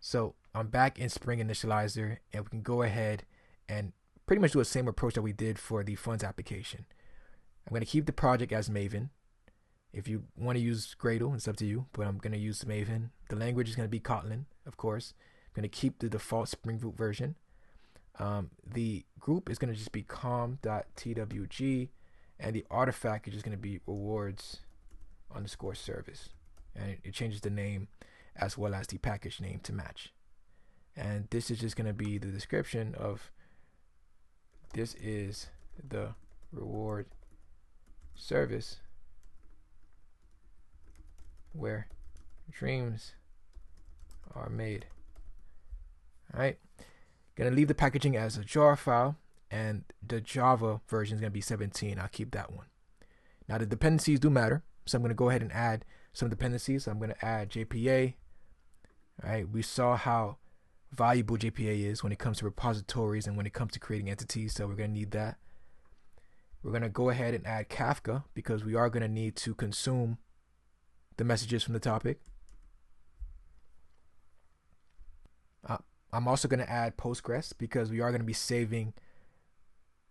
So I'm back in Spring Initializer, and we can go ahead and pretty much do the same approach that we did for the funds application. I'm going to keep the project as Maven. If you want to use Gradle, it's up to you, but I'm going to use Maven. The language is going to be Kotlin, of course. I'm going to keep the default Springboot version. The group is going to just be com.twg, and the artifact is just going to be rewards underscore service. And it changes the name as well as the package name to match. And this is just going to be the description of this is the reward service where dreams are made. All right, gonna leave the packaging as a jar file, and the Java version is gonna be 17. I'll keep that one. Now the dependencies do matter, so I'm gonna go ahead and add some dependencies. So I'm gonna add JPA. All right, we saw how valuable JPA is when it comes to repositories and when it comes to creating entities, so we're going to need that. We're going to go ahead and add Kafka because we are going to need to consume the messages from the topic. I'm also going to add Postgres because we are going to be saving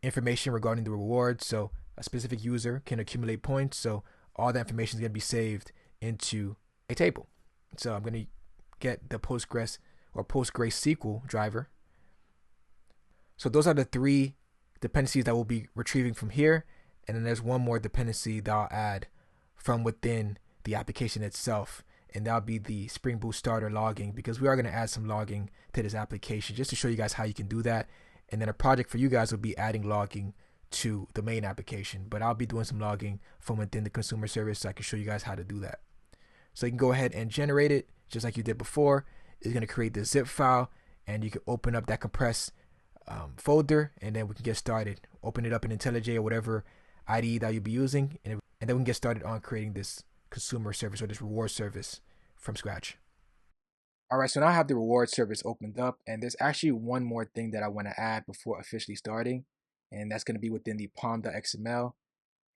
information regarding the reward, so a specific user can accumulate points, so all that information is going to be saved into a table. So I'm going to get the Postgres or PostgreSQL driver. So those are the three dependencies that we'll be retrieving from here. And then there's one more dependency that I'll add from within the application itself. And that'll be the Springboot starter logging, because we are going to add some logging to this application just to show you guys how you can do that. And then a project for you guys will be adding logging to the main application. But I'll be doing some logging from within the consumer service so I can show you guys how to do that. So you can go ahead and generate it just like you did before. It's going to create the zip file, and you can open up that compressed folder, and then we can get started. Open it up in IntelliJ or whatever IDE that you'll be using, and then we can get started on creating this consumer service or this reward service from scratch. All right, so now I have the reward service opened up, and there's actually one more thing that I want to add before officially starting, and that's going to be within the pom.xml,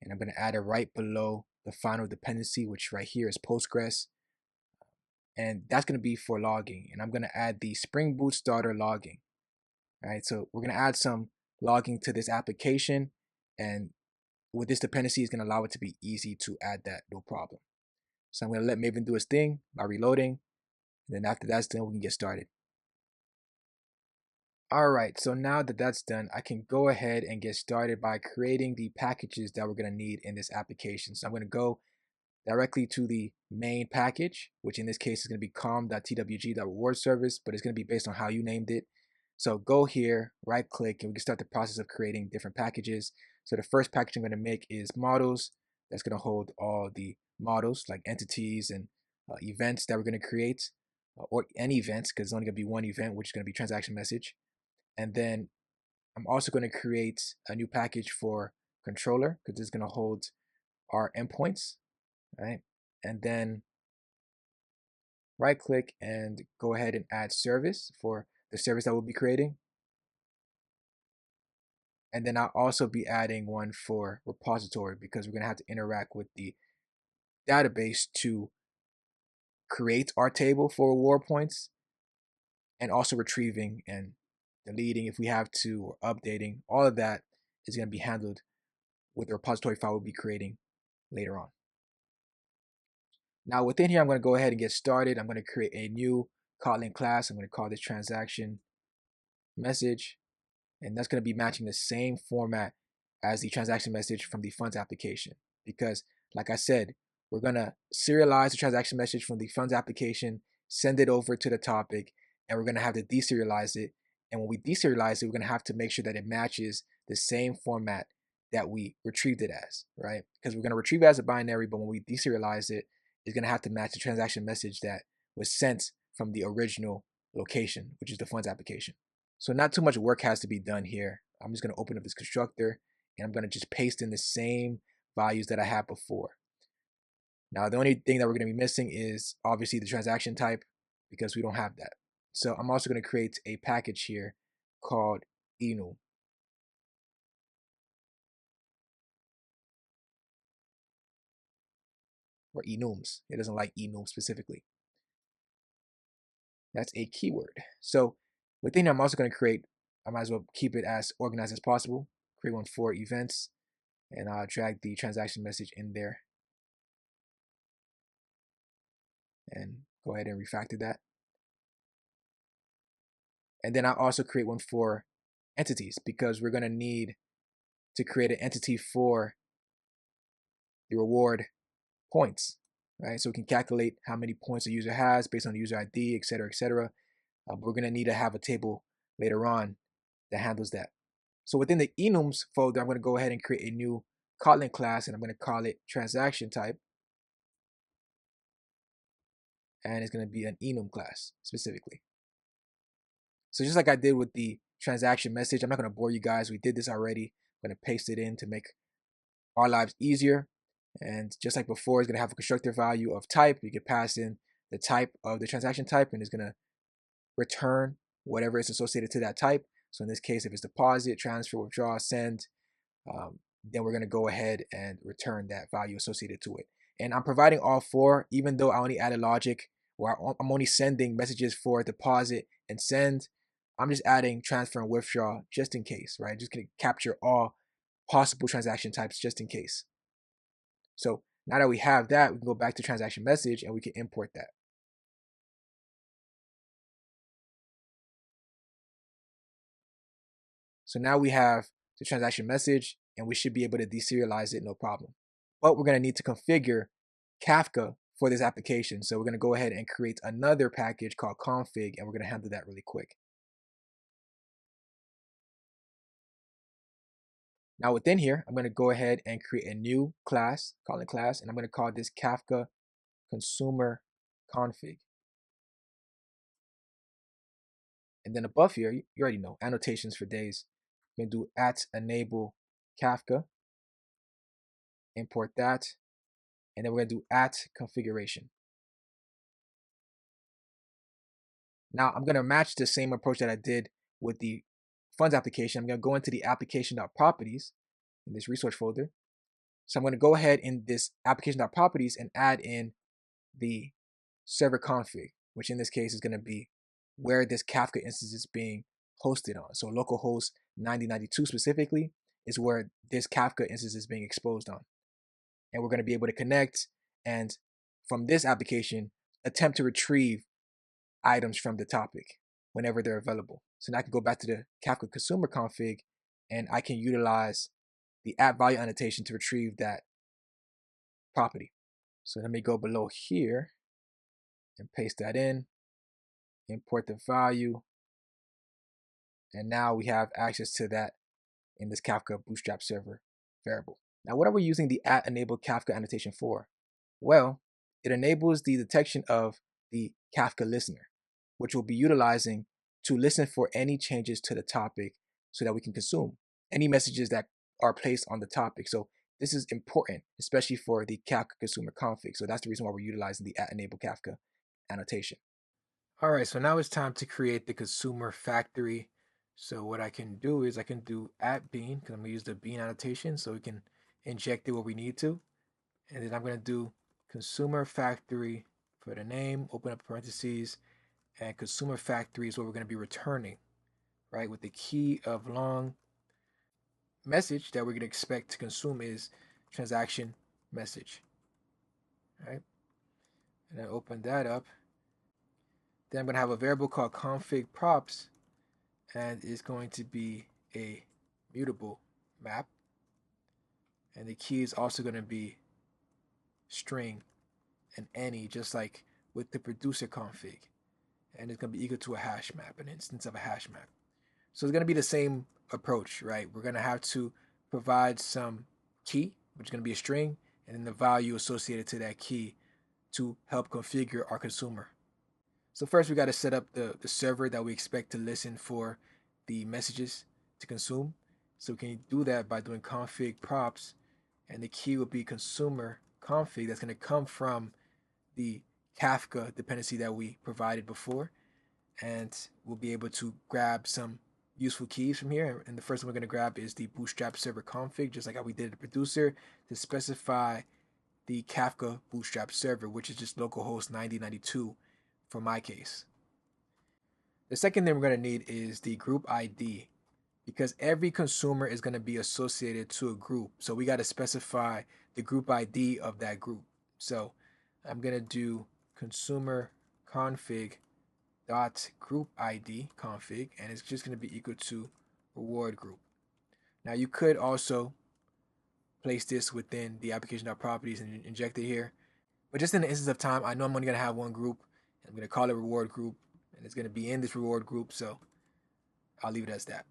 and I'm going to add it right below the final dependency, which right here is Postgres. And that's going to be for logging, and I'm going to add the Springboot starter logging. All right, so we're going to add some logging to this application, and with this dependency, it's going to allow it to be easy to add that, no problem. So I'm going to let Maven do its thing by reloading, and then after that's done, we can get started. All right, so now that that's done, I can go ahead and get started by creating the packages that we're going to need in this application. So I'm going to go directly to the main package, which in this case is going to be com.twg.reward service, but it's going to be based on how you named it. So go here, right click, and we can start the process of creating different packages. So the first package I'm going to make is models. That's going to hold all the models like entities and events that we're going to create, or any events, because it's only going to be one event, which is going to be transaction message. And then I'm also going to create a new package for controller, because it's going to hold our endpoints. Right, and then right click and go ahead and add service for the service that we'll be creating. And then I'll also be adding one for repository, because we're going to have to interact with the database to create our table for reward points, and also retrieving and deleting if we have to, or updating. All of that is going to be handled with the repository file we'll be creating later on. Now within here, I'm going to go ahead and get started. I'm going to create a new Kotlin class. I'm going to call this transaction message, and that's going to be matching the same format as the transaction message from the funds application, because like I said, we're going to serialize the transaction message from the funds application, send it over to the topic, and we're going to have to deserialize it. And when we deserialize it, we're going to have to make sure that it matches the same format that we retrieved it as, right? Because we're going to retrieve it as a binary, but when we deserialize it, it's going to have to match the transaction message that was sent from the original location, which is the funds application. So not too much work has to be done here. I'm just going to open up this constructor, and I'm going to just paste in the same values that I had before. Now, the only thing that we're going to be missing is obviously the transaction type, because we don't have that. So I'm also going to create a package here called enum. Or enums. It doesn't like enum specifically. That's a keyword. So within here, I'm also going to create, I might as well keep it as organized as possible. Create one for events, and I'll drag the transaction message in there and go ahead and refactor that. And then I'll also create one for entities because we're going to need to create an entity for the reward points, right? So we can calculate how many points a user has based on the user ID, et cetera, et cetera. We're going to need to have a table later on that handles that. So within the enums folder, I'm going to go ahead and create a new Kotlin class, and I'm going to call it transaction type. And it's going to be an enum class specifically. So just like I did with the transaction message, I'm not going to bore you guys. We did this already. I'm going to paste it in to make our lives easier. And just like before, it's going to have a constructor value of type. You can pass in the type of the transaction type, and it's going to return whatever is associated to that type. So in this case, if it's deposit, transfer, withdraw, send, then we're going to go ahead and return that value associated to it. And I'm providing all four, even though I only added logic where I'm only sending messages for deposit and send. I'm just adding transfer and withdraw just in case, right? Just going to capture all possible transaction types just in case. So now that we have that, we can go back to transaction message and we can import that. So now we have the transaction message and we should be able to deserialize it, no problem. But we're going to need to configure Kafka for this application. So we're going to go ahead and create another package called config, and we're going to handle that really quick. Now within here, I'm going to go ahead and create a new class, Kotlin class, and I'm going to call this Kafka consumer config. And then above here, you already know, annotations for days. I'm going to do @enable Kafka, import that, and then we're going to do @configuration. Now I'm going to match the same approach that I did with the funds application. I'm going to go into the application.properties in this resource folder. So I'm going to go ahead in this application.properties and add in the server config, which in this case is going to be where this Kafka instance is being hosted on. So localhost 9092 specifically is where this Kafka instance is being exposed on. And we're going to be able to connect and from this application attempt to retrieve items from the topic whenever they're available. So now I can go back to the Kafka consumer config and I can utilize the @value annotation to retrieve that property. So let me go below here and paste that in, import the value, and now we have access to that in this Kafka Bootstrap server variable. Now, what are we using the @enable Kafka annotation for? Well, it enables the detection of the Kafka listener, which we'll be utilizing to listen for any changes to the topic so that we can consume any messages that are placed on the topic. So this is important, especially for the Kafka consumer config. So that's the reason why we're utilizing the @enable Kafka annotation. All right, so now it's time to create the consumer factory. So what I can do is I can do @bean, because I'm gonna use the bean annotation so we can inject it where we need to. And then I'm gonna do consumer factory for the name, open up parentheses, and consumer factory is what we're gonna be returning, right? With the key of long message that we're gonna expect to consume is transaction message, right? And I open that up. Then I'm gonna have a variable called config props, and it's going to be a mutable map. And the key is also going to be string and any, just like with the producer config. And it's going to be equal to a hash map, an instance of a hash map. So it's going to be the same approach, right? We're going to have to provide some key, which is going to be a string, and then the value associated to that key to help configure our consumer. So first we got to set up the server that we expect to listen for the messages to consume. So we can do that by doing config props, and the key will be consumer config. That's going to come from the Kafka dependency that we provided before, and we'll be able to grab some useful keys from here. And the first one we're going to grab is the Bootstrap server config, just like how we did the producer, to specify the Kafka Bootstrap server, which is just localhost 9092 for my case. The second thing we're going to need is the group ID, because every consumer is going to be associated to a group. So we got to specify the group ID of that group. So I'm going to do consumer config dot group ID config, and it's just going to be equal to reward group. Now you could also place this within the application.properties and inject it here. But just in the instance of time, I know I'm only going to have one group. I'm going to call it reward group, and it's going to be in this reward group. So I'll leave it as that.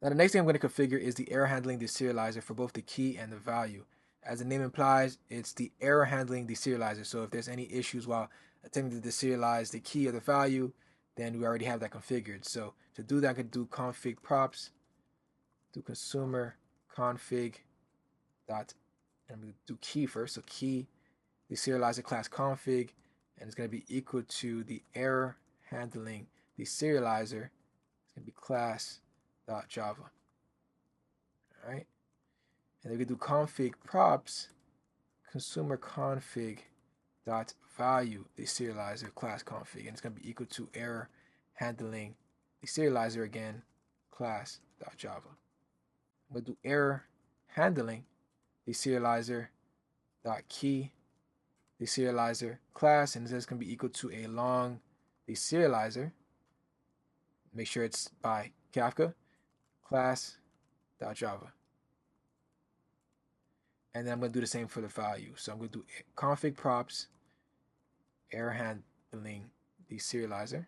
Now the next thing I'm going to configure is the error handling deserializer for both the key and the value. As the name implies, it's the error handling deserializer. So if there's any issues while attempting to deserialize the key or the value, then we already have that configured. So to do that, I could do config props, do consumer config dot, I'm going to do key first. So key deserializer class config, and it's going to be equal to the error handling deserializer. It's going to be class.java. All right. And then we can do config props consumer config dot value deserializer class config, and it's going to be equal to error handling deserializer again class.java. I'm going to do error handling deserializer dot key deserializer class, and this is going to be equal to a long deserializer. Make sure it's by Kafka class.java. And then I'm going to do the same for the value. So I'm going to do config props error handling deserializer.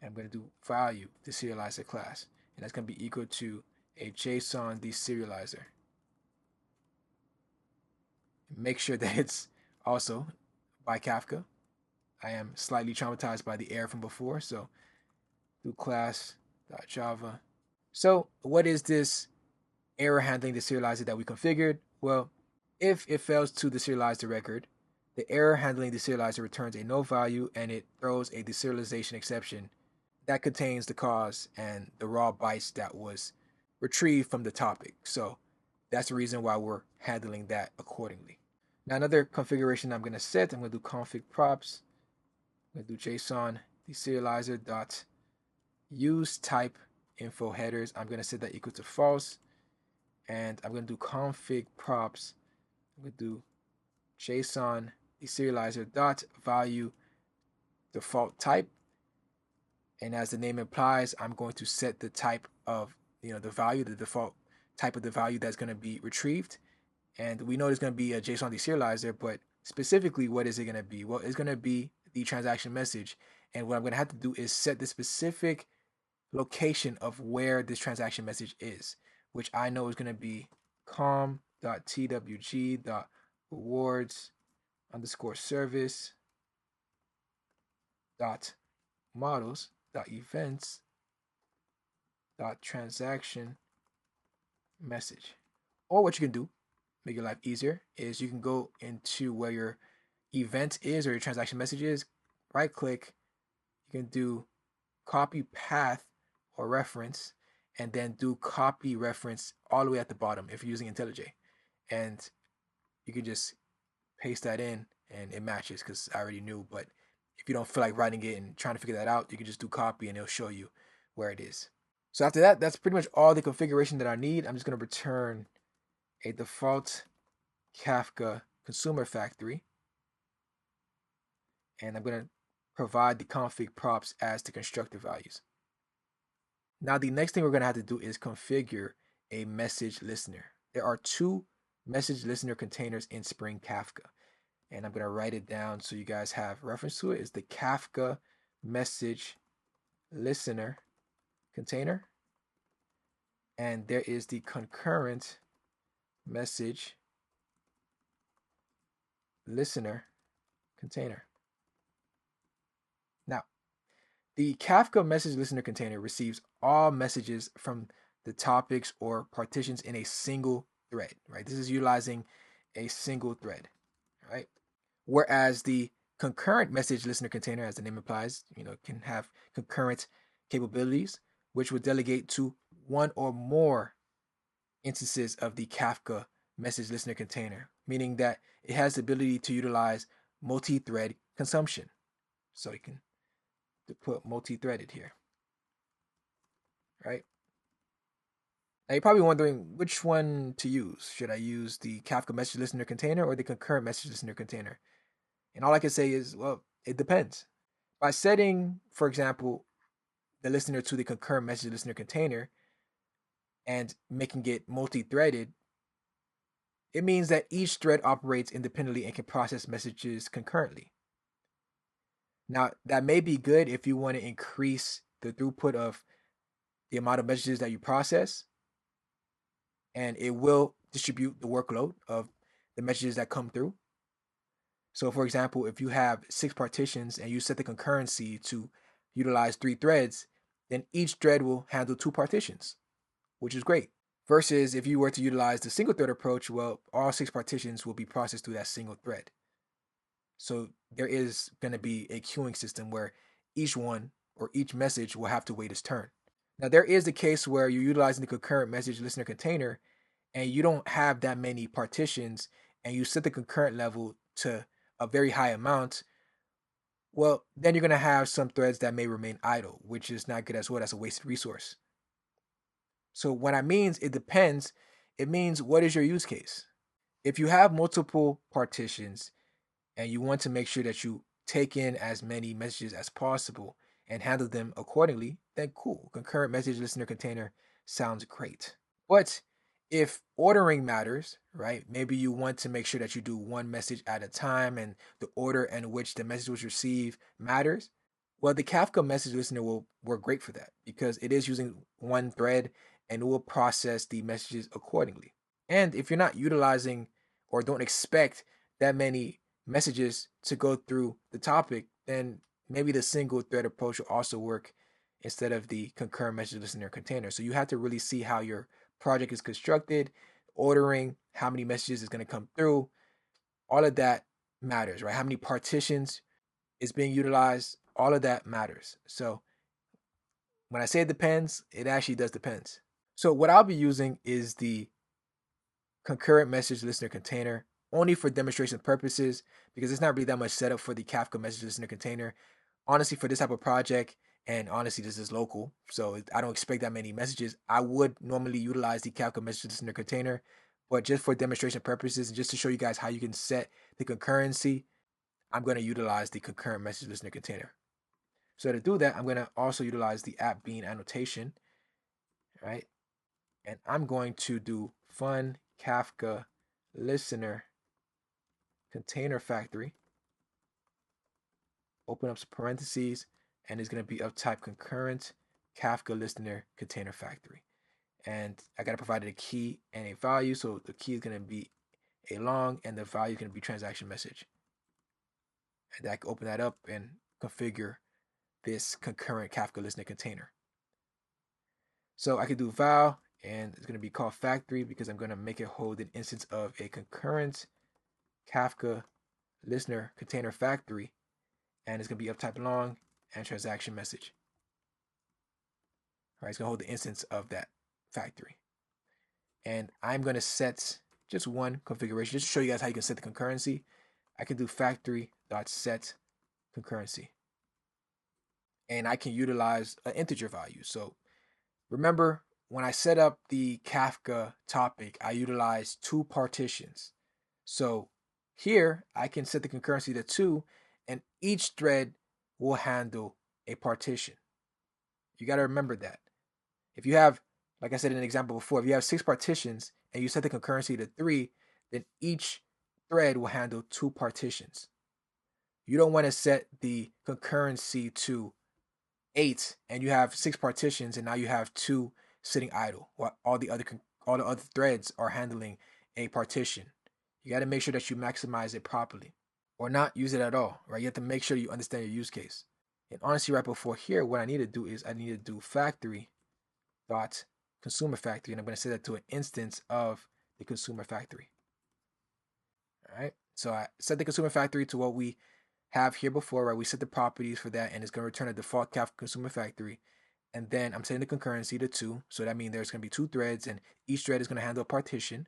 And I'm going to do value deserializer class. And that's going to be equal to a JSON deserializer. Make sure that it's also by Kafka. I am slightly traumatized by the error from before. So do class.java. So what is this error handling deserializer that we configured? Well, if it fails to deserialize the record, the error handling deserializer returns a no value, and it throws a deserialization exception that contains the cause and the raw bytes that was retrieved from the topic. So that's the reason why we're handling that accordingly. Now another configuration I'm going to set, I'm going to do config props. I'm going to do JSON deserializer dot use type info headers. I'm going to set that equal to false. And I'm going to do config props. I'm going to do JSON deserializer dot value default type. And as the name implies, I'm going to set the type of the value, the default type of the value that's going to be retrieved. And we know there's going to be a JSON deserializer, but specifically, what is it going to be? Well, it's going to be the transaction message. And what I'm going to have to do is set the specific location of where this transaction message is, which I know is going to be com.twg.rewards_service.models.events.transaction message. Or what you can do, make your life easier, is you can go into where your event is or your transaction message is, right click, you can do copy path or reference, and then do copy reference all the way at the bottom if you're using IntelliJ. And you can just paste that in and it matches because I already knew. But if you don't feel like writing it and trying to figure that out, you can just do copy and it'll show you where it is. So after that, that's pretty much all the configuration that I need. I'm just going to return a default Kafka consumer factory. And I'm going to provide the config props as the constructor values. Now, the next thing we're going to have to do is configure a message listener. There are two message listener containers in Spring Kafka, and I'm going to write it down so you guys have reference to it. It's the Kafka message listener container, and there is the concurrent message listener container. Now, the Kafka message listener container receives all messages from the topics or partitions in a single thread, right? This is utilizing a single thread, right? Whereas the concurrent message listener container, as the name implies, can have concurrent capabilities, which would delegate to one or more instances of the Kafka message listener container, meaning that it has the ability to utilize multi-thread consumption. So you can put multi-threaded here, right? Now you're probably wondering which one to use. Should I use the Kafka message listener container or the concurrent message listener container? And all I can say is, well, it depends. By setting, for example, the listener to the concurrent message listener container and making it multi-threaded, it means that each thread operates independently and can process messages concurrently. Now, that may be good if you want to increase the throughput of the amount of messages that you process, and it will distribute the workload of the messages that come through. So, for example, if you have 6 partitions and you set the concurrency to utilize 3 threads, then each thread will handle 2 partitions, which is great. Versus if you were to utilize the single thread approach, well, all 6 partitions will be processed through that single thread. So there is going to be a queuing system where each one or each message will have to wait its turn. Now, there is the case where you're utilizing the concurrent message listener container and you don't have that many partitions and you set the concurrent level to a very high amount. Well, then you're going to have some threads that may remain idle, which is not good as well. That's a wasted resource. So when I means it depends, it means what is your use case? If you have multiple partitions and you want to make sure that you take in as many messages as possible and handle them accordingly, then cool. Concurrent message listener container sounds great. But if ordering matters, right? Maybe you want to make sure that you do one message at a time and the order in which the message was received matters. Well, the Kafka message listener will work great for that because it is using one thread and it will process the messages accordingly. And if you're not utilizing or don't expect that many messages to go through the topic, then maybe the single thread approach will also work instead of the concurrent message listener container. So you have to really see how your project is constructed, ordering, how many messages is going to come through. All of that matters, right? How many partitions is being utilized, all of that matters. So when I say it depends, it actually does depends. So what I'll be using is the concurrent message listener container only for demonstration purposes because it's not really that much setup for the Kafka message listener container. Honestly, for this type of project, and honestly, this is local, so I don't expect that many messages. I would normally utilize the Kafka message listener container, but just for demonstration purposes and just to show you guys how you can set the concurrency, I'm going to utilize the concurrent message listener container. So to do that, I'm going to also utilize the app bean annotation, right? And I'm going to do fun Kafka listener container factory, open up some parentheses, and it's going to be of type concurrent Kafka listener container factory. And I got to provide a key and a value. So the key is going to be a long and the value is going to be transaction message. And I can open that up and configure this concurrent Kafka listener container. So I could do val, and it's going to be called factory because I'm going to make it hold an instance of a concurrent Kafka listener container factory, and it's going to be of type long and transaction message. All right, it's going to hold the instance of that factory. And I'm going to set just one configuration just to show you guys how you can set the concurrency. I can do factory.set concurrency. And I can utilize an integer value. So remember, when I set up the Kafka topic, I utilized 2 partitions. So here I can set the concurrency to 2, and each thread will handle a partition. You got to remember that. If you have, like I said in an example before, if you have 6 partitions and you set the concurrency to 3, then each thread will handle 2 partitions. You don't want to set the concurrency to 8 and you have 6 partitions and now you have 2 sitting idle while all the other threads are handling a partition. You got to make sure that you maximize it properly or not use it at all, right? You have to make sure you understand your use case. And honestly, right before here, what I need to do is I need to do factory dot consumer factory, and I'm going to set that to an instance of the consumer factory. All right, so I set the consumer factory to what we have here before, right? We set the properties for that, and it's going to return a default Kafka consumer factory. And then I'm setting the concurrency to 2, so that means there's going to be 2 threads, and each thread is going to handle a partition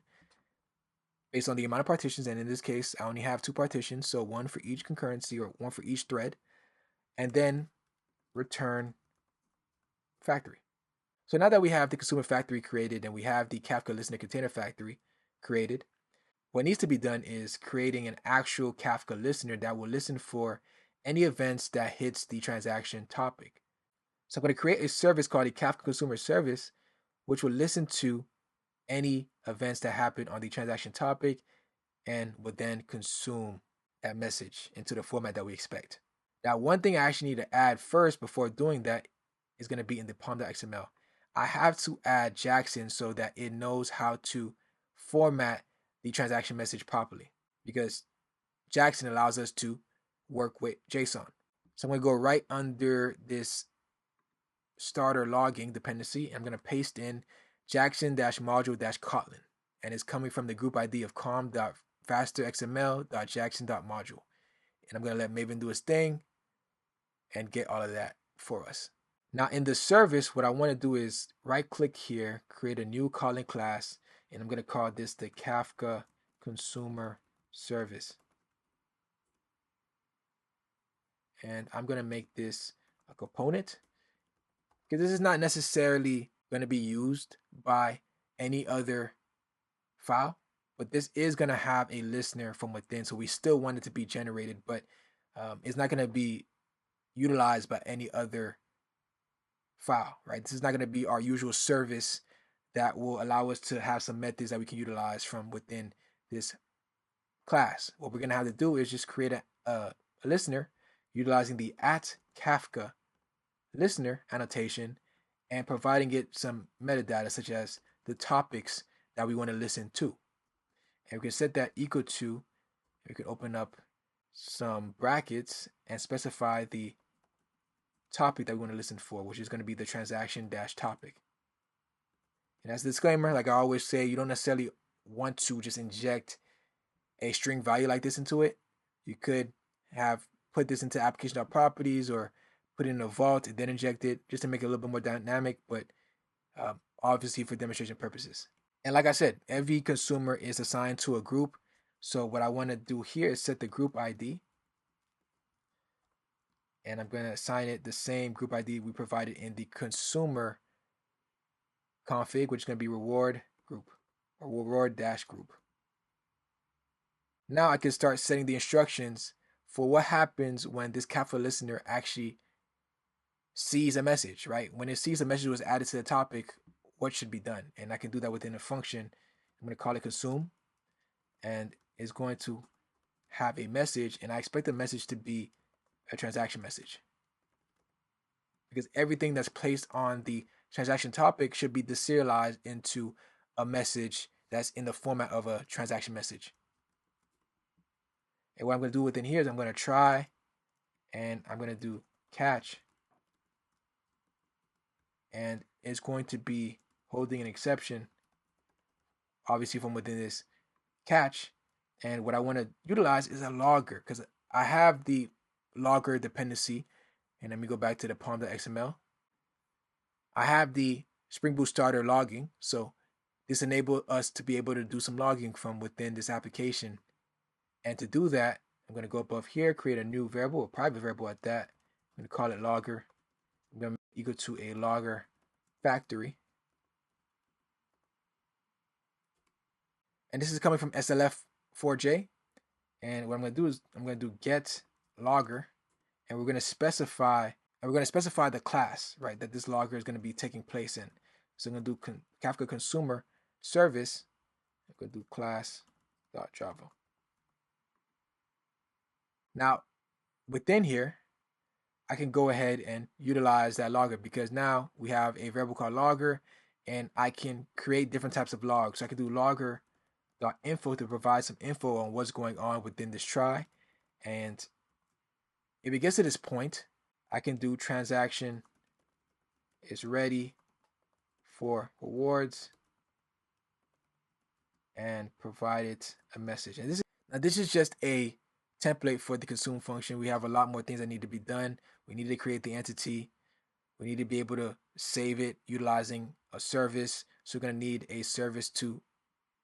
based on the amount of partitions. And in this case, I only have 2 partitions, so 1 for each concurrency or 1 for each thread. And then return factory. So now that we have the consumer factory created and we have the Kafka listener container factory created, what needs to be done is creating an actual Kafka listener that will listen for any events that hits the transaction topic. So I'm going to create a service called a Kafka consumer service, which will listen to any events that happen on the transaction topic and will then consume that message into the format that we expect. Now, one thing I actually need to add first before doing that is going to be in the pom.xml. I have to add Jackson so that it knows how to format the transaction message properly, because Jackson allows us to work with JSON. So I'm going to go right under this starter logging dependency. I'm going to paste in Jackson-module-Kotlin, and it's coming from the group ID of com.fasterxml.jackson.module. And I'm going to let Maven do its thing and get all of that for us. Now in the service, what I want to do is right click here, create a new Kotlin class, and I'm going to call this the Kafka consumer service. And I'm going to make this a component, because this is not necessarily going to be used by any other file, but this is going to have a listener from within. So we still want it to be generated, but it's not going to be utilized by any other file, right? This is not going to be our usual service that will allow us to have some methods that we can utilize from within this class. What we're going to have to do is just create a listener utilizing the @Kafka listener annotation and providing it some metadata such as the topics that we want to listen to. And we can set that equal to, we can open up some brackets and specify the topic that we want to listen for, which is going to be the transaction-topic. And as a disclaimer, like I always say, you don't necessarily want to just inject a string value like this into it. You could have put this into application.properties or put it in a vault and then inject it just to make it a little bit more dynamic, but obviously for demonstration purposes. And like I said, every consumer is assigned to a group. So what I want to do here is set the group ID. And I'm going to assign it the same group ID we provided in the consumer config, which is going to be reward group or reward-group. Now I can start setting the instructions for what happens when this Kafka listener actually sees a message, right? When it sees a message was added to the topic, what should be done? And I can do that within a function. I'm going to call it consume, and it's going to have a message, and I expect the message to be a transaction message, because everything that's placed on the transaction topic should be deserialized into a message that's in the format of a transaction message. And what I'm going to do within here is I'm going to try, and I'm going to do catch, and it's going to be holding an exception, obviously from within this catch. And what I want to utilize is a logger, because I have the logger dependency. And let me go back to the pom.xml. I have the Springboot starter logging, so this enables us to be able to do some logging from within this application. And to do that, I'm going to go above here, create a new variable, a private variable at that. I'm going to call it logger. I'm going to equal to a logger factory. And this is coming from SLF4J. And what I'm going to do is I'm going to do get logger, and we're going to specify the class, right, that this logger is going to be taking place in. So I'm going to do Kafka consumer service. I'm going to do class.java. Now, within here, I can go ahead and utilize that logger, because now we have a variable called logger, and I can create different types of logs. So I can do logger.info to provide some info on what's going on within this try. And if it gets to this point, I can do transaction is ready for rewards and provide it a message. And this is just a template for the consume function. We have a lot more things that need to be done. We need to create the entity. We need to be able to save it utilizing a service. So we're going to need a service to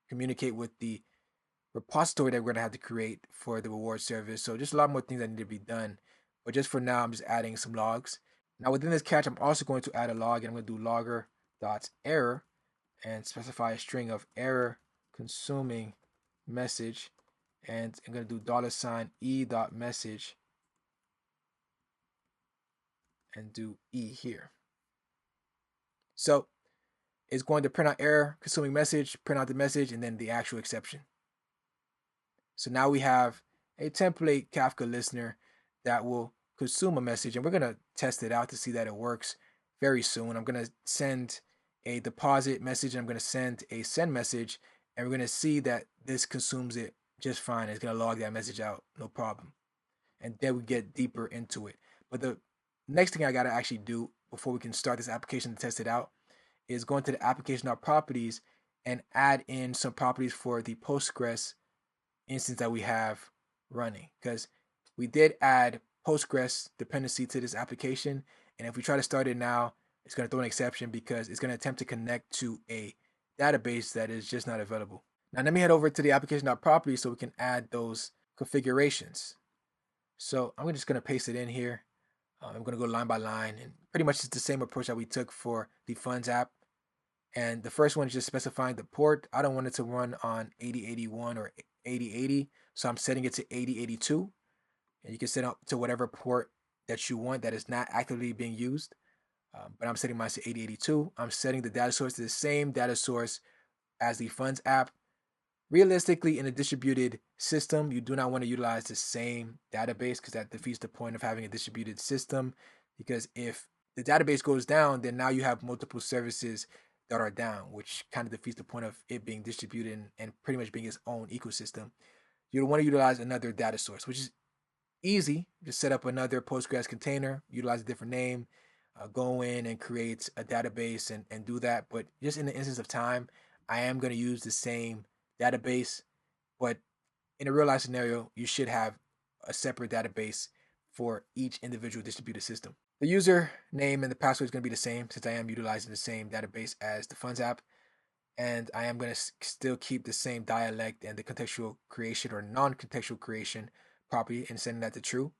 communicate with the repository that we're going to have to create for the reward service. So just a lot more things that need to be done. But just for now, I'm just adding some logs. Now within this catch, I'm also going to add a log, and I'm going to do logger.error and specify a string of error consuming message, and I'm going to do $e.message and do E here. So it's going to print out error consuming message, print out the message, and then the actual exception. So now we have a template Kafka listener that will consume a message, and we're going to test it out to see that it works very soon. I'm going to send a deposit message, and I'm going to send a send message, and we're going to see that this consumes it just fine. It's going to log that message out, no problem. And then we get deeper into it. But the next thing I got to actually do before we can start this application to test it out is go into the application.properties and add in some properties for the Postgres instance that we have running, because we did add Postgres dependency to this application, and if we try to start it now, it's going to throw an exception because it's going to attempt to connect to a database that is just not available. Now let me head over to the application.properties so we can add those configurations. So I'm just going to paste it in here. I'm going to go line by line, and pretty much it's the same approach that we took for the Funds app. And the first one is just specifying the port. I don't want it to run on 8081 or 8080, so I'm setting it to 8082. And you can set up to whatever port that you want that is not actively being used. But I'm setting mine to 8082. I'm setting the data source to the same data source as the Funds app. Realistically, in a distributed system, you do not want to utilize the same database because that defeats the point of having a distributed system. Because if the database goes down, then now you have multiple services that are down, which kind of defeats the point of it being distributed and pretty much being its own ecosystem. You don't want to utilize another data source, which is easy. Just set up another Postgres container, utilize a different name, go in and create a database and do that. But just in the instance of time, I am going to use the same database, but in a real life scenario, you should have a separate database for each individual distributed system. The user name and the password is going to be the same since I am utilizing the same database as the Funds app, and I am going to still keep the same dialect and the contextual creation or non-contextual creation property and sending that to true.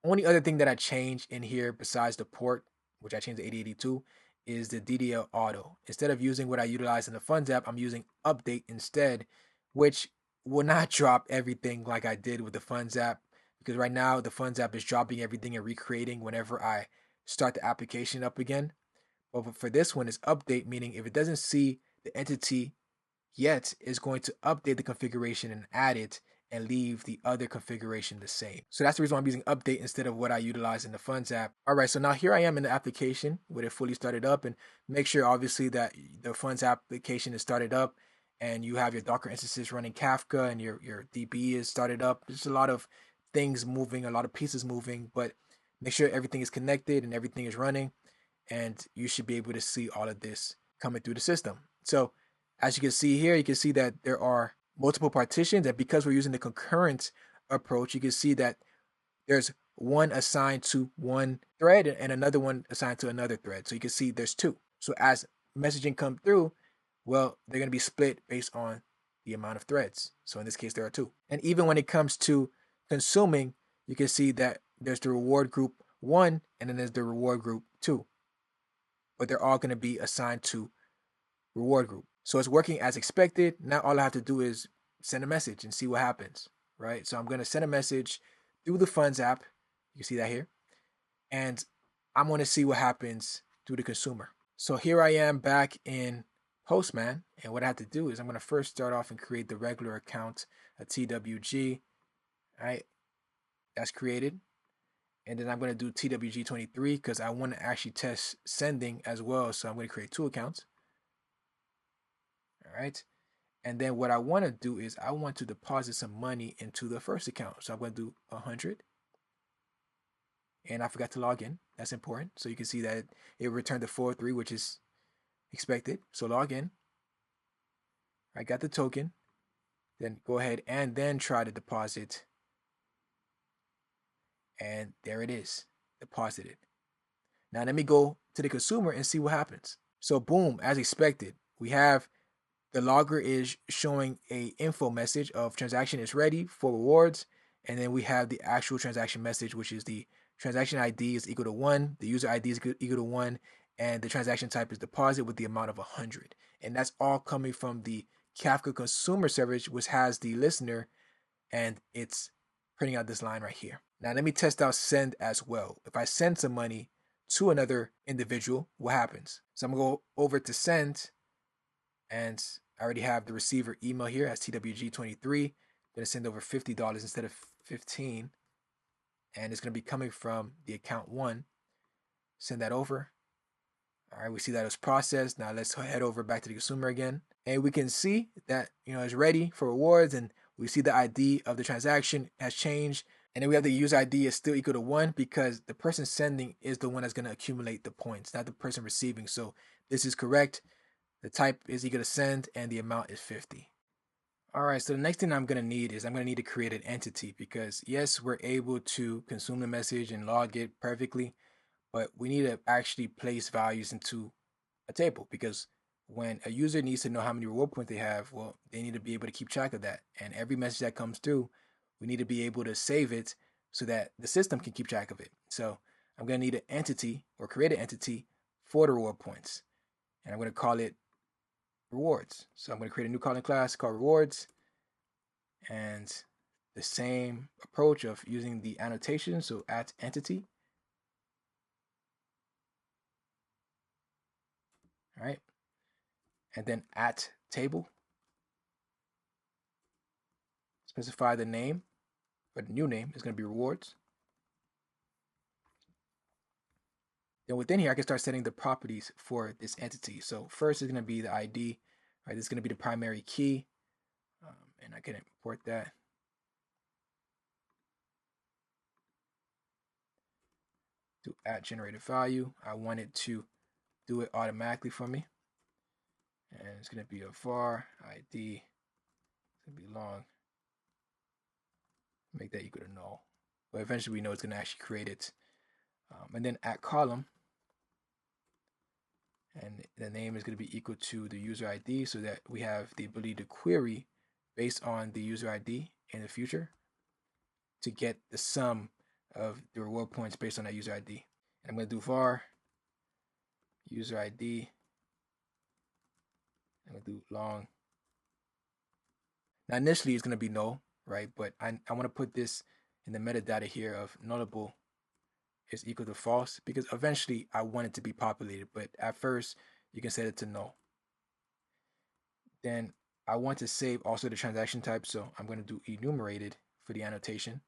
Only other thing that I changed in here besides the port, which I changed to 8082, is the DDL auto. Instead of using what I utilize in the Funds app, I'm using update instead, which will not drop everything like I did with the Funds app, because right now the Funds app is dropping everything and recreating whenever I start the application up again. But for this one, it's update, meaning if it doesn't see the entity yet, it's going to update the configuration and add it and leave the other configuration the same. So that's the reason why I'm using update instead of what I utilize in the Funds app. All right, so now here I am in the application with it fully started up, and make sure obviously that the Funds application is started up and you have your Docker instances running Kafka and your DB is started up. There's a lot of things moving, a lot of pieces moving, but make sure everything is connected and everything is running, and you should be able to see all of this coming through the system. So as you can see here, you can see that there are multiple partitions, and because we're using the concurrent approach, you can see that there's one assigned to one thread and another one assigned to another thread. So you can see there's two. So as messaging come through, well, they're going to be split based on the amount of threads. So in this case, there are two. And even when it comes to consuming, you can see that there's the reward group 1 and then there's the reward group 2. But they're all going to be assigned to reward group. So it's working as expected. Now all I have to do is send a message and see what happens, right? So I'm going to send a message through the Funds app. You see that here. And I'm going to see what happens through the consumer. So here I am back in Postman. And what I have to do is I'm going to first start off and create the regular account, a TWG. All right. That's created. And then I'm going to do TWG23 because I want to actually test sending as well. So I'm going to create 2 accounts. All right. And then what I want to do is I want to deposit some money into the first account. So I'm going to do 100. And I forgot to log in. That's important. So you can see that it returned the 43, which is expected. So log in. I got the token. Then go ahead and then try to deposit. And there it is, deposited. Now let me go to the consumer and see what happens. So boom, as expected, we have the logger is showing a info message of transaction is ready for rewards. And then we have the actual transaction message, which is the transaction ID is equal to 1, the user ID is equal to 1, and the transaction type is deposit with the amount of 100. And that's all coming from the Kafka consumer service, which has the listener, and it's printing out this line right here. Now let me test out send as well. If I send some money to another individual, what happens? So I'm gonna go over to send, and I already have the receiver email here as TWG23. I'm gonna send over $50 instead of 15, and it's gonna be coming from the account 1. Send that over. All right, we see that it was processed. Now let's head over back to the consumer again, and we can see that it's ready for rewards, and we see the ID of the transaction has changed, and then we have the user ID is still equal to 1 because the person sending is the one that's going to accumulate the points, not the person receiving. So this is correct. The type is equal to send, and the amount is 50. All right, so the next thing I'm going to need is I'm going to need to create an entity because yes, we're able to consume the message and log it perfectly, but we need to actually place values into a table because when a user needs to know how many reward points they have, well, they need to be able to keep track of that. And every message that comes through, we need to be able to save it so that the system can keep track of it. So I'm going to need an entity or create an entity for the reward points. And I'm going to call it rewards. So I'm going to create a new Kotlin class called rewards. And the same approach of using the annotation, so at entity. All right. And then at table. Specify the name, but the new name is going to be rewards. Then within here, I can start setting the properties for this entity. So first is going to be the ID, right? This is going to be the primary key, and I can import that. To at generated value, I want it to do it automatically for me, and it's going to be a var ID. It's going to be long. Make that equal to null, but eventually we know it's going to actually create it. And then at column, and the name is going to be equal to the user ID so that we have the ability to query based on the user ID in the future to get the sum of the reward points based on that user ID. And I'm going to do var user ID. I'm going to do long. Now initially it's going to be null, right? But I want to put this in the metadata here of nullable is equal to false because eventually I want it to be populated, but at first you can set it to null. Then I want to save also the transaction type, so I'm going to do enumerated for the annotation.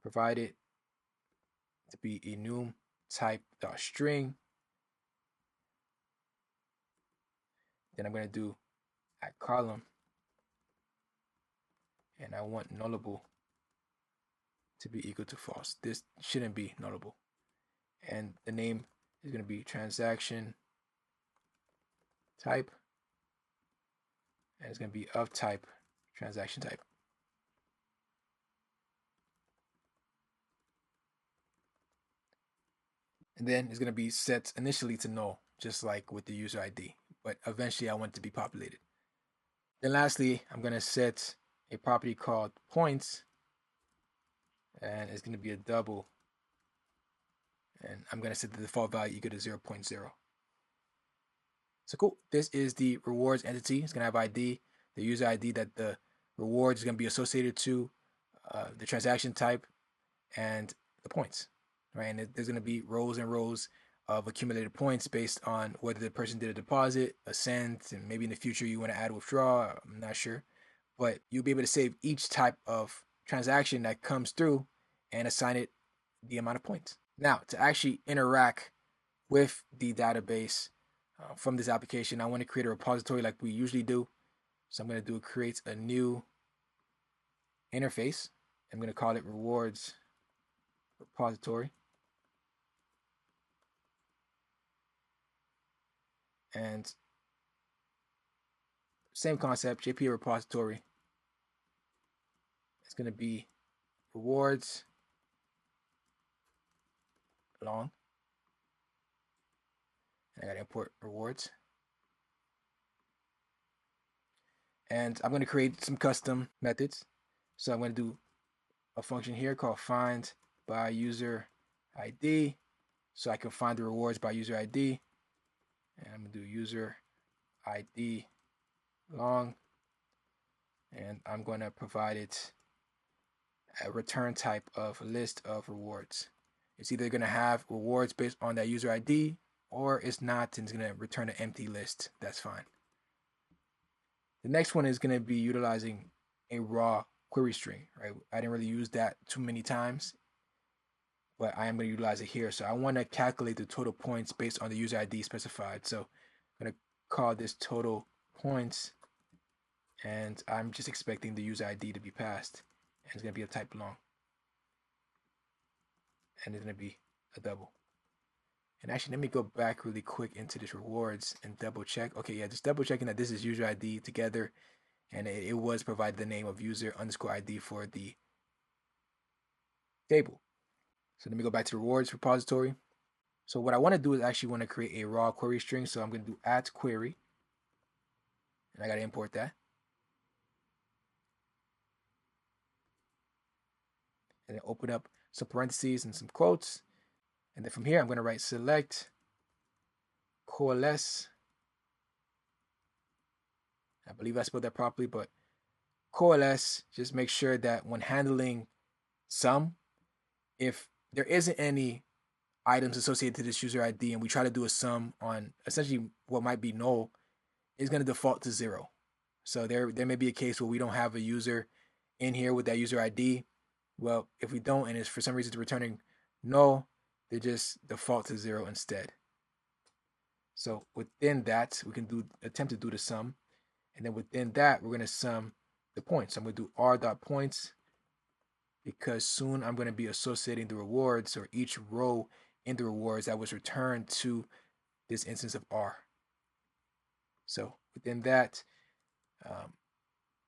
Provide it to be enum type string. Then I'm going to do at column, and I want nullable to be equal to false. This shouldn't be nullable. And the name is going to be transaction type, and it's going to be of type transaction type. And then it's going to be set initially to null, just like with the user ID, but eventually I want it to be populated. Then lastly, I'm going to set a property called points, and it's going to be a double, and I'm going to set the default value equal to 0.0. So cool. This is the rewards entity. It's going to have ID, the user ID that the reward is going to be associated to, the transaction type, and the points, right? And there's going to be rows and rows of accumulated points based on whether the person did a deposit, a send, and maybe in the future you want to add withdraw. I'm not sure, but you'll be able to save each type of transaction that comes through and assign it the amount of points. Now, to actually interact with the database from this application, I want to create a repository like we usually do. So I'm going to do create a new interface. I'm going to call it rewards repository. And same concept, JPA repository. It's going to be rewards long. And I got to import rewards. And I'm going to create some custom methods. So I'm going to do a function here called find by user ID. So I can find the rewards by user ID. And I'm going to do user ID long. And I'm going to provide it a return type of list of rewards. It's either going to have rewards based on that user ID, or it's not, and it's going to return an empty list. That's fine. The next one is going to be utilizing a raw query string, right? I didn't really use that too many times, but I am going to utilize it here. So I want to calculate the total points based on the user ID specified. So I'm going to call this total points, and I'm just expecting the user ID to be passed, and it's going to be a type long, and it's going to be a double. And actually, let me go back really quick into this rewards and double check. Okay, yeah, just double checking that this is user ID together, and it was provided the name of user underscore ID for the table. So let me go back to the rewards repository. So what I want to do is actually want to create a raw query string. So I'm going to do at query, and I got to import that. And then open up some parentheses and some quotes. And then from here, I'm going to write select coalesce. I believe I spelled that properly, but coalesce, just make sure that when handling sum, if there isn't any items associated to this user ID and we try to do a sum on essentially what might be null, it's going to default to 0. So there may be a case where we don't have a user in here with that user ID. Well, if we don't, and it's for some reason it's returning null, they just default to 0 instead. So within that, we can attempt to do the sum. And then within that, we're going to sum the points. I'm going to do r.points, because soon I'm going to be associating the rewards, or each row in the rewards that was returned to this instance of r. So within that,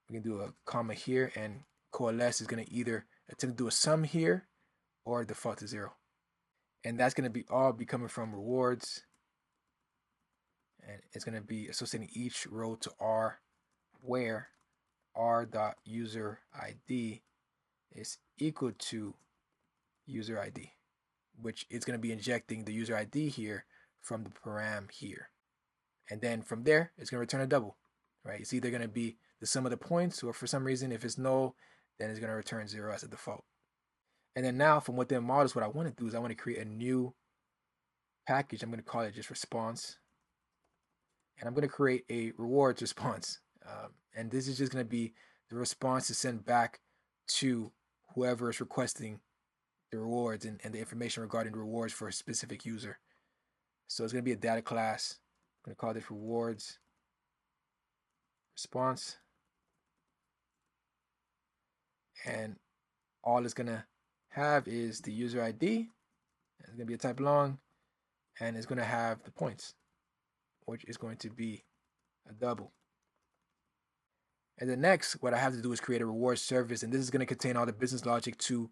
we can do a comma here, and coalesce is going to either attempt to do a sum here or default to 0. And that's going to be all be coming from rewards. And it's going to be associating each row to r, where r.user ID is equal to user ID, which is going to be injecting the user ID here from the param here. And then from there, it's going to return a double, right? It's either going to be the sum of the points, or for some reason, if it's null, then it's going to return 0 as a default. And then now from within models, what I want to do is I want to create a new package. I'm going to call it just response. And I'm going to create a rewards response. And this is just going to be the response to send back to whoever is requesting the rewards and the information regarding the rewards for a specific user. So it's going to be a data class. I'm going to call this rewards response. And all it's going to have is the user ID. It's going to be a type long, and it's going to have the points, which is going to be a double. And then next, what I have to do is create a reward service, and this is going to contain all the business logic to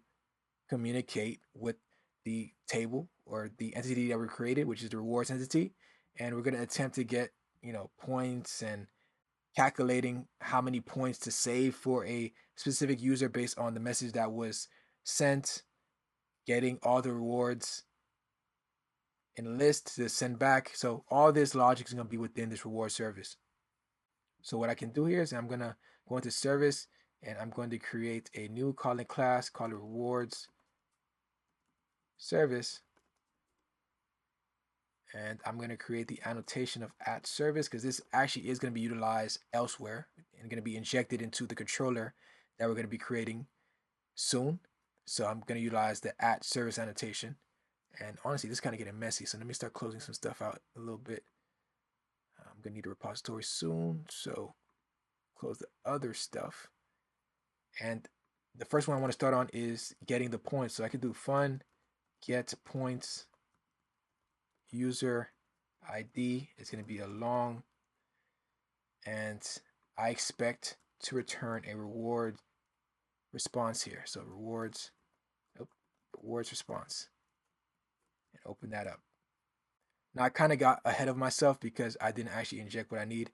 communicate with the table or the entity that we created, which is the rewards entity. And we're going to attempt to get, points and calculating how many points to save for a specific user based on the message that was sent, getting all the rewards in a list to send back. So all this logic is going to be within this reward service. So what I can do here is I'm going to go into service, and I'm going to create a new Kotlin class called rewards service. And I'm going to create the annotation of at service, because this actually is going to be utilized elsewhere and going to be injected into the controller that we're going to be creating soon. So I'm going to utilize the at service annotation. And honestly, this is kind of getting messy. So let me start closing some stuff out a little bit. I'm going to need a repository soon. So close the other stuff. And the first one I want to start on is getting the points. So I could do fun get points user ID. It's going to be a long, and I expect to return a reward response here. So rewards response, and open that up. Now I kind of got ahead of myself because I didn't actually inject what I need.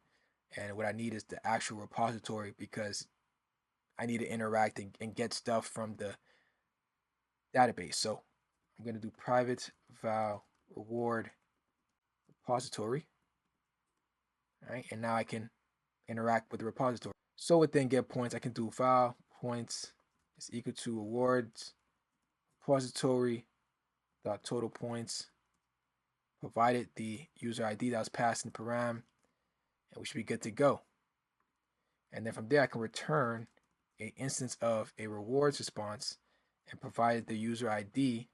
And what I need is the actual repository because I need to interact and get stuff from the database. So I'm going to do private val reward repository. All right, and now I can interact with the repository. So within get points, I can do val points is equal to rewards repository dot total points provided the user ID that was passed in the param, and we should be good to go. And then from there, I can return an instance of a rewards response, and provided the user ID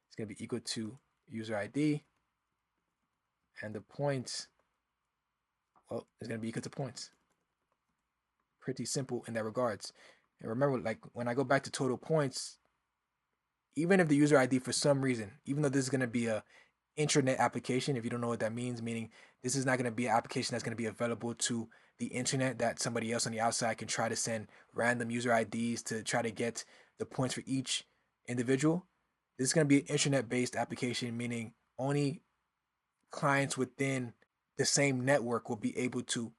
is going to be equal to user ID, and the points, well, is going to be equal to points. Pretty simple in that regards. And remember, like when I go back to total points, even if the user ID for some reason, even though this is going to be a intranet application, if you don't know what that means, meaning this is not going to be an application that's going to be available to the internet that somebody else on the outside can try to send random user IDs to try to get the points for each individual. This is going to be an internet based application, meaning only clients within the same network will be able to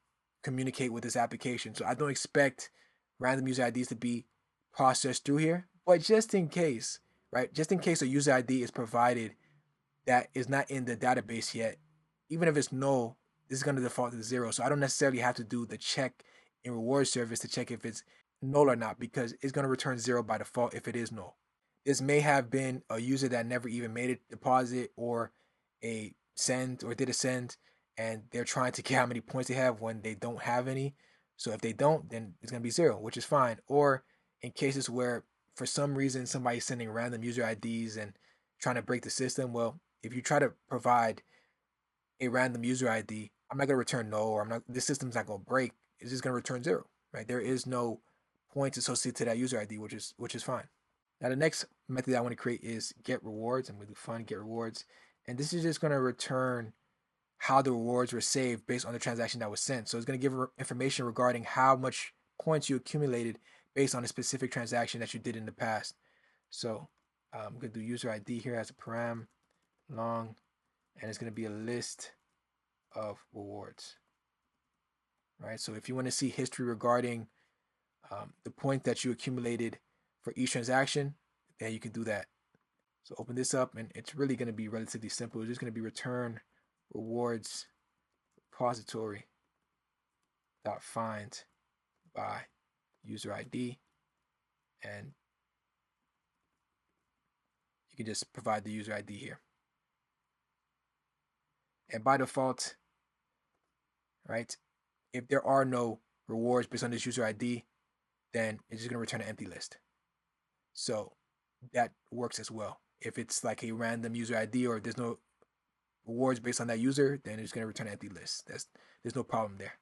communicate with this application. So I don't expect random user IDs to be processed through here, but just in case, right? Just in case a user ID is provided that is not in the database yet, even if it's null, this is going to default to 0. So I don't necessarily have to do the check in reward service to check if it's null or not, because it's going to return 0 by default if it is null. This may have been a user that never even made a deposit or a send or did a send, and they're trying to get how many points they have when they don't have any. So if they don't, then it's going to be 0, which is fine. Or in cases where for some reason somebody's sending random user IDs and trying to break the system, well, if you try to provide a random user ID, I'm not going to return no, or I'm not. This system's not going to break. It's just going to return 0, right? There is no points associated to that user ID, which is fine. Now the next method I want to create is get rewards. I'm going to do find get rewards, and this is just going to return how the rewards were saved based on the transaction that was sent. So it's going to give information regarding how much points you accumulated based on a specific transaction that you did in the past. So I'm going to do user ID here as a param long, and it's going to be a list of rewards. Right. So if you want to see history regarding the points that you accumulated for each transaction, then you can do that. So open this up, and it's really going to be relatively simple. It's just going to be return rewards repository dot find by user ID, and you can just provide the user ID here. And by default, right, if there are no rewards based on this user ID, then it's just going to return an empty list. So that works as well. If it's like a random user ID or if there's no rewards based on that user, then it's going to return an empty list. There's no problem there.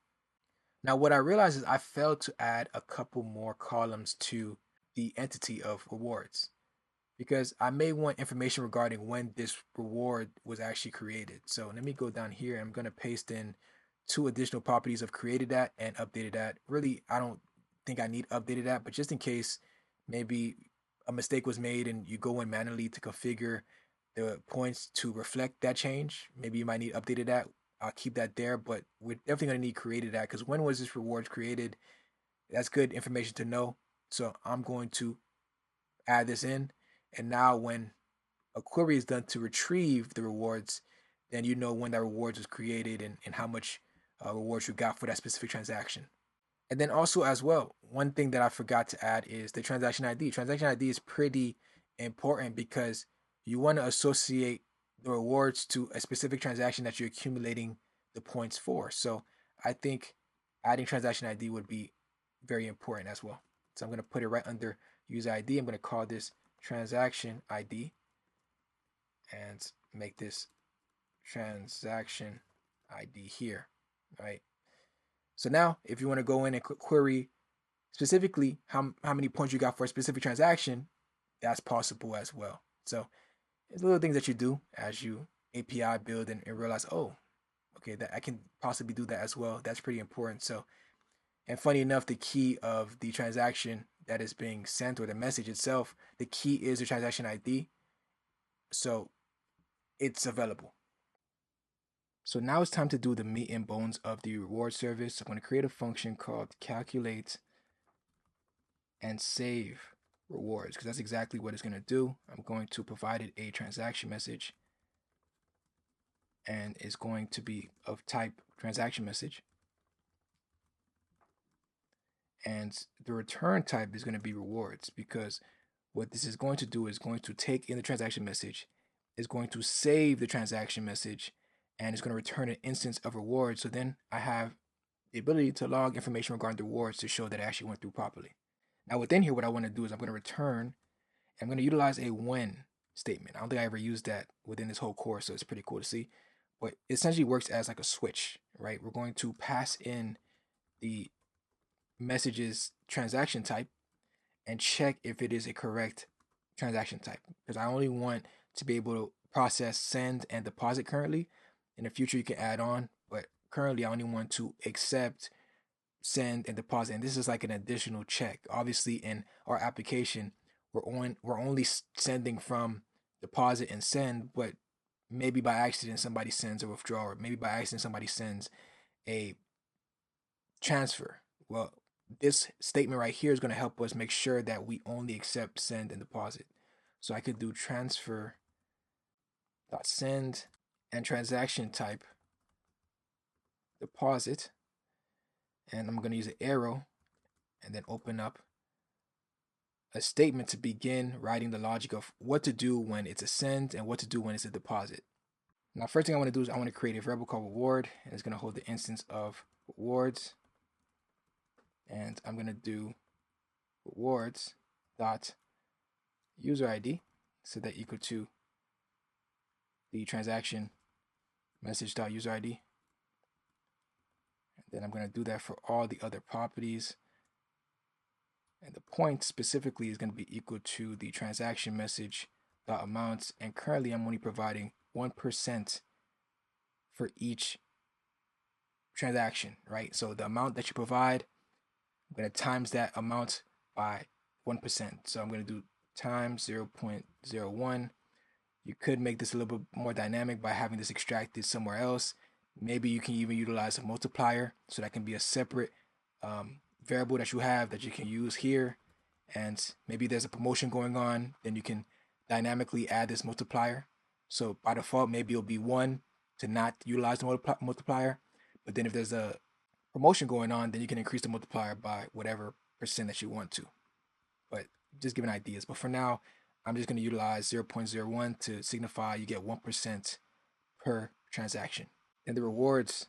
Now, what I realized is I failed to add a couple more columns to the entity of rewards, because I may want information regarding when this reward was actually created. So let me go down here. I'm going to paste in 2 additional properties of created at and updated at. Really, I don't think I need updated at, but just in case maybe a mistake was made and you go in manually to configure the points to reflect that change, maybe you might need updated at. I'll keep that there, but we're definitely going to need created at, because when was this reward created? That's good information to know. So I'm going to add this in. And now when a query is done to retrieve the rewards, then you know when that reward was created and how much rewards you got for that specific transaction. And then also as well, one thing that I forgot to add is the transaction ID. Transaction ID is pretty important because you want to associate the rewards to a specific transaction that you're accumulating the points for. So I think adding transaction ID would be very important as well. So I'm going to put it right under user ID. I'm going to call this transaction ID and make this transaction ID here, right? So now if you want to go in and query specifically how many points you got for a specific transaction, that's possible as well. So it's little things that you do as you API build and realize, oh, okay, that I can possibly do that as well. That's pretty important. So, and funny enough, the key of the transaction that is being sent, or the message itself, the key is the transaction ID. So it's available. So now it's time to do the meat and bones of the reward service. I'm going to create a function called calculate and save rewards, because that's exactly what it's going to do. I'm going to provide it a transaction message, and it's going to be of type transaction message. And the return type is going to be rewards, because what this is going to do is going to take in the transaction message, is going to save the transaction message, and it's going to return an instance of rewards. So then I have the ability to log information regarding the rewards to show that it actually went through properly. Now within here, what I want to do is I'm going to return, I'm going to utilize a when statement. I don't think I ever used that within this whole course, so it's pretty cool to see. But it essentially works as like a switch, right? We're going to pass in the message's transaction type and check if it is a correct transaction type, because I only want to be able to process send and deposit currently. In the future, you can add on, but currently I only want to accept send and deposit, and this is like an additional check. Obviously, in our application, we're only sending from deposit and send, but maybe by accident somebody sends a withdrawal, or maybe by accident somebody sends a transfer. Well, this statement right here is going to help us make sure that we only accept send and deposit. So I could do transfer dot send and transaction type deposit, and I'm going to use an arrow and then open up a statement to begin writing the logic of what to do when it's a send and what to do when it's a deposit. Now, first thing I want to do is I want to create a variable called reward, and it's going to hold the instance of rewards, and I'm going to do rewards dot user ID, so that equal to the transaction message dot user ID. And then I'm going to do that for all the other properties. And the point specifically is going to be equal to the transaction message dot amounts. And currently I'm only providing 1% for each transaction, right? So the amount that you provide, I'm going to times that amount by 1%. So I'm going to do times 0.01. You could make this a little bit more dynamic by having this extracted somewhere else. Maybe you can even utilize a multiplier, so that can be a separate variable that you have that you can use here. And maybe there's a promotion going on, then you can dynamically add this multiplier. So by default, maybe it'll be 1 to not utilize the multiplier. But then if there's a promotion going on, then you can increase the multiplier by whatever percent that you want to. But just giving ideas. But for now, I'm just going to utilize 0.01 to signify you get 1% per transaction. And the rewards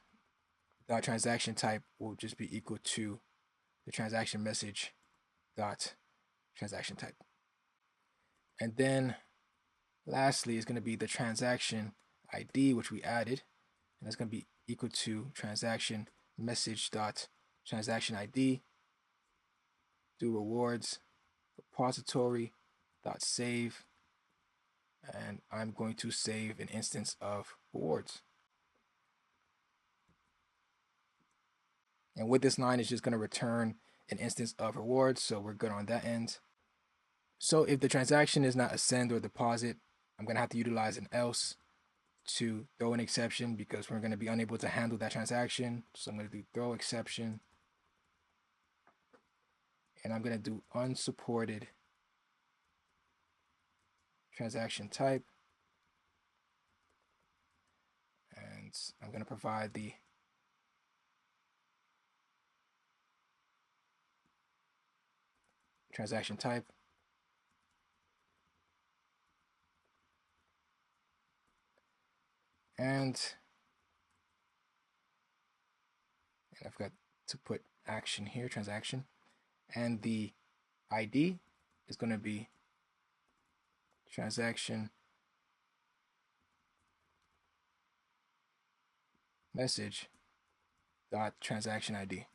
dot transaction type will just be equal to the transaction message dot transaction type. And then lastly is going to be the transaction ID, which we added, and that's going to be equal to transaction message dot transaction ID. Do rewards repository dot save, and I'm going to save an instance of rewards. And with this line, it's just going to return an instance of rewards, so we're good on that end. So if the transaction is not a send or deposit, I'm going to have to utilize an else to throw an exception, because we're going to be unable to handle that transaction. So I'm going to do throw exception, and I'm going to do unsupported transaction type, and I'm going to provide the transaction type. And I've got to put action here, transaction, and the ID is going to be transaction message dot transaction ID.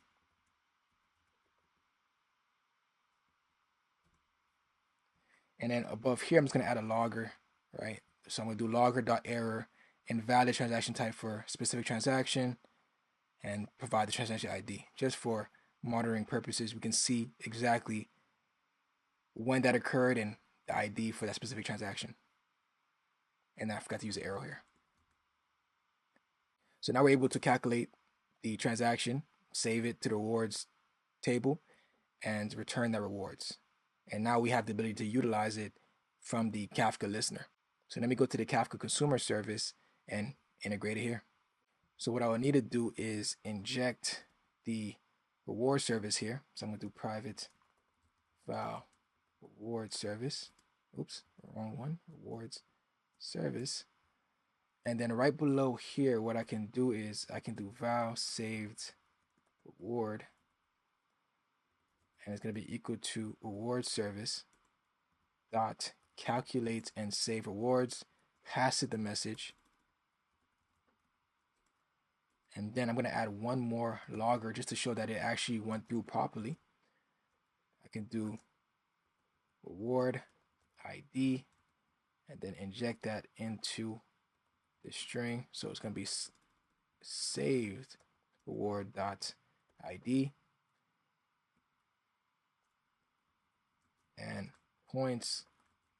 And then above here, I'm just going to add a logger, right? So I'm going to do logger dot error invalid transaction type for specific transaction, and provide the transaction ID. Just for monitoring purposes, we can see exactly when that occurred and the ID for that specific transaction. And I forgot to use the arrow here. So now we're able to calculate the transaction, save it to the rewards table, and return the rewards. And now we have the ability to utilize it from the Kafka listener. So let me go to the Kafka consumer service and integrate it here. So what I will need to do is inject the reward service here. So I'm going to do private val reward service. Oops, wrong one. Rewards service. And then right below here, what I can do is I can do val saved reward, and it's going to be equal to reward service dot calculate and save rewards, pass it the message, and then I'm going to add one more logger just to show that it actually went through properly. I can do reward ID and then inject that into the string, so it's going to be saved reward dot ID, and points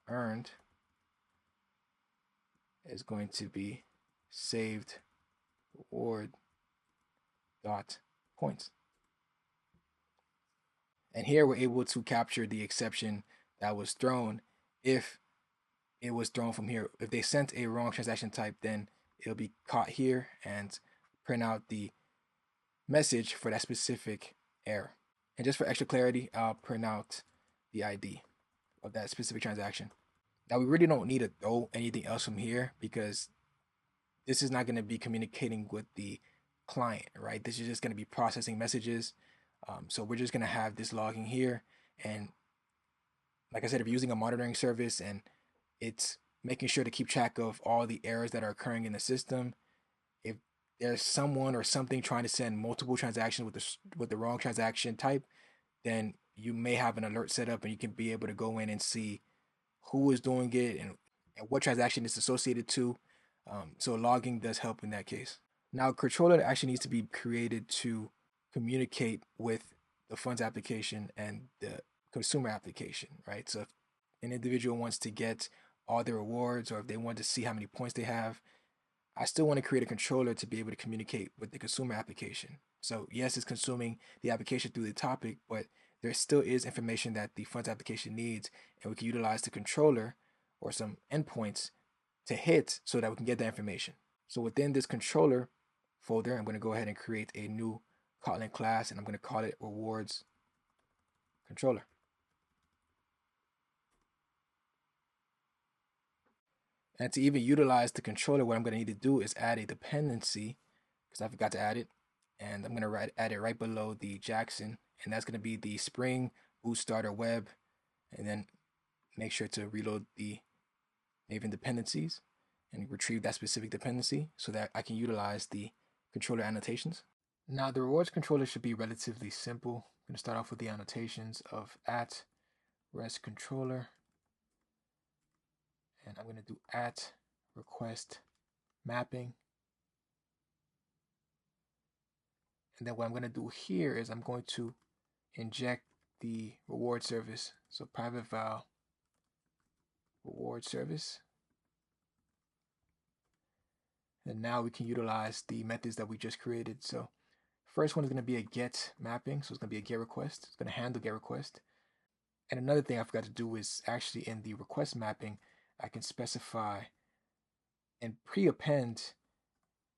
earned is going to be saved reward dot points. And here we're able to capture the exception that was thrown if it was thrown from here. If they sent a wrong transaction type, then it'll be caught here and print out the message for that specific error. And just for extra clarity, I'll print out the ID of that specific transaction. Now we really don't need to throw anything else from here because this is not going to be communicating with the client, right? This is just going to be processing messages. So we're just going to have this logging here. And like I said, if you're using a monitoring service and it's making sure to keep track of all the errors that are occurring in the system, if there's someone or something trying to send multiple transactions with the wrong transaction type, then you may have an alert set up and you can be able to go in and see who is doing it and what transaction it's associated to. So logging does help in that case. Now, a controller actually needs to be created to communicate with the funds application and the consumer application, right? So if an individual wants to get all their rewards or if they want to see how many points they have, I still want to create a controller to be able to communicate with the consumer application. So yes, it's consuming the application through the topic, but there still is information that the funds application needs, and we can utilize the controller or some endpoints to hit so that we can get that information. So within this controller folder, I'm going to go ahead and create a new Kotlin class, and I'm going to call it rewards controller. And to even utilize the controller, what I'm going to need to do is add a dependency because I forgot to add it. And I'm going to add it right below the Jackson, and that's going to be the Springboot starter web. And then make sure to reload the Maven dependencies and retrieve that specific dependency so that I can utilize the controller annotations. Now the rewards controller should be relatively simple. I'm going to start off with the annotations of @rest controller, and I'm going to do @request mapping. And then what I'm going to do here is I'm going to inject the reward service. So private val reward service. And now we can utilize the methods that we just created. So first one is going to be a get mapping. So it's going to be a get request. It's going to handle get request. And another thing I forgot to do is actually in the request mapping, I can specify and pre-append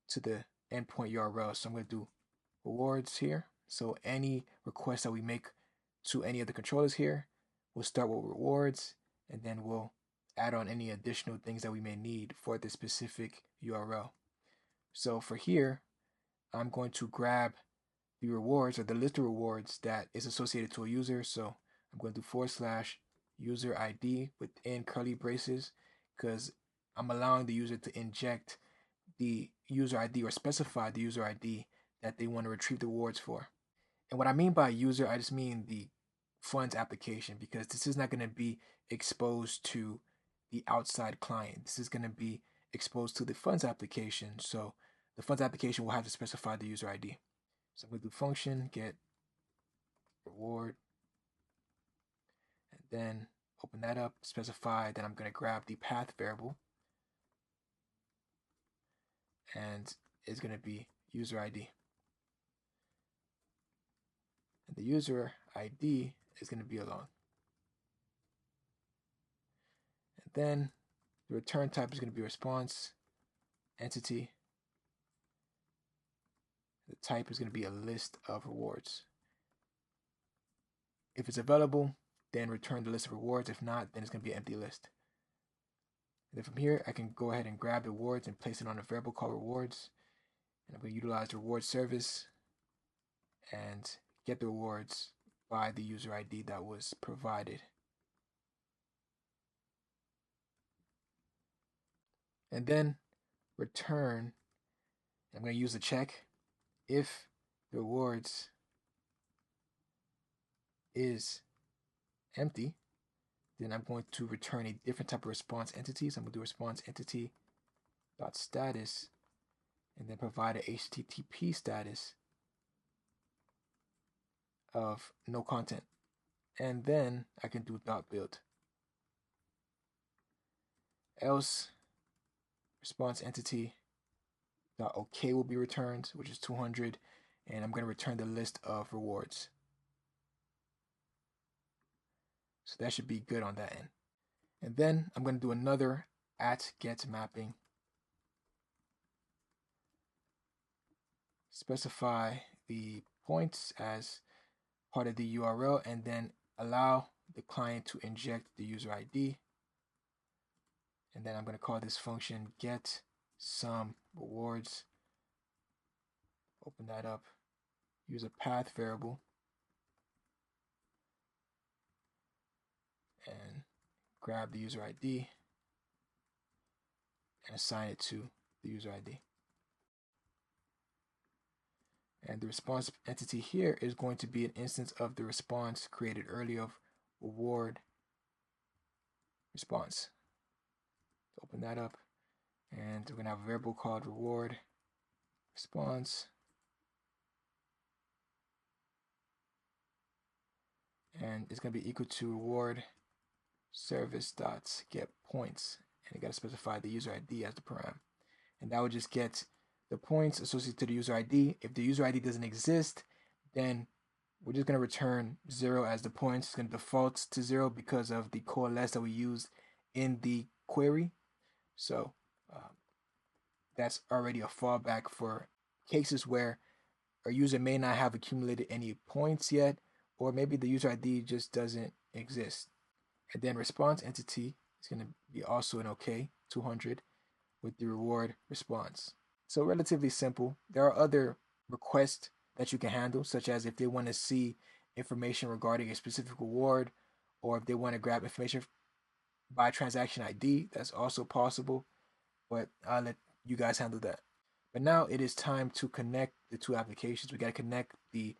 to the endpoint URL. So I'm going to do rewards here. So any request that we make to any of the controllers here, we'll start with rewards, and then we'll add on any additional things that we may need for this specific URL. So for here, I'm going to grab the rewards or the list of rewards that is associated to a user. So I'm going to do /user ID within curly braces because I'm allowing the user to inject the user ID or specify the user ID that they want to retrieve the rewards for. And what I mean by user, I just mean the funds application, because this is not going to be exposed to the outside client. This is going to be exposed to the funds application. So the funds application will have to specify the user ID. So I'm going to do function get reward, and then open that up, specify that I'm going to grab the path variable, and is going to be user ID. And the user ID is going to be alone. And then the return type is going to be response entity. The type is going to be a list of rewards. If it's available, then return the list of rewards. If not, then it's going to be an empty list. And then from here, I can go ahead and grab the rewards and place it on a variable called rewards. And I'm going to utilize the reward service and get the rewards by the user ID that was provided. And then return, I'm going to use the check. If the rewards is empty, then I'm going to return a different type of response entity. So I'm going to do response entity dot status and then provide a HTTP status of no content. And then I can do dot build. Else response entity dot OK will be returned, which is 200, and I'm going to return the list of rewards. So that should be good on that end. And then I'm going to do another @get mapping. Specify the points as part of the URL and then allow the client to inject the user ID. And then I'm going to call this function get some rewards. Open that up. Use a path variable. And grab the user ID and assign it to the user ID. And the response entity here is going to be an instance of the response created earlier of reward response. So open that up, and we're going to have a variable called reward response. And it's going to be equal to reward service dot get points. And you got to specify the user ID as the param. And that would just get the points associated to the user ID. If the user ID doesn't exist, then we're just going to return 0 as the points. It's going to default to 0 because of the coalesce that we used in the query. So that's already a fallback for cases where a user may not have accumulated any points yet, or maybe the user ID just doesn't exist. And then response entity is going to be also an OK, 200, with the reward response. So relatively simple. There are other requests that you can handle, such as if they want to see information regarding a specific reward, or if they want to grab information by transaction ID, that's also possible, but I'll let you guys handle that. But now it is time to connect the two applications. We got to connect the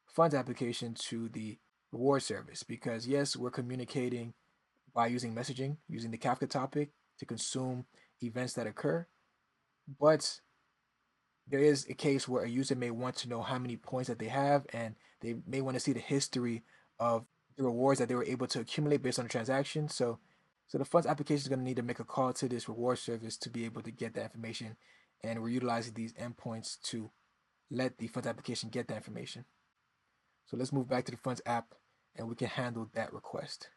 funds application to the reward service, because yes, we're communicating by using messaging, using the Kafka topic to consume events that occur, but there is a case where a user may want to know how many points that they have, and they may want to see the history of the rewards that they were able to accumulate based on the transaction. So the funds application is going to need to make a call to this reward service to be able to get that information, and we're utilizing these endpoints to let the funds application get that information. So let's move back to the funds app, and we can handle that request.